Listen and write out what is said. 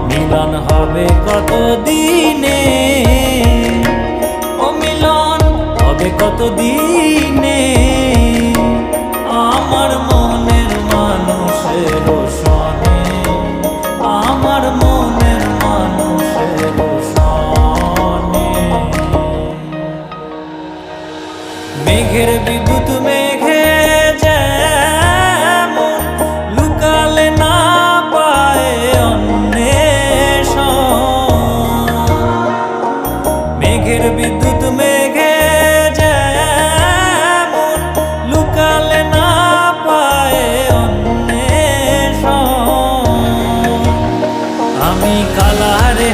মিলন হবে কত দিনে, ও মিলন হবে কত দিনে, আমার মনের মানুষের সনে, আমার মনের মানুষের সনে। মেঘের বিদ্যুৎ মেঘে যেমন লুকালে না পায় অন্বেষণ, মেঘের বিদ্যুৎ মেঘে যেমন লুকালে না পায় অন্বেষণ। আমি কালারে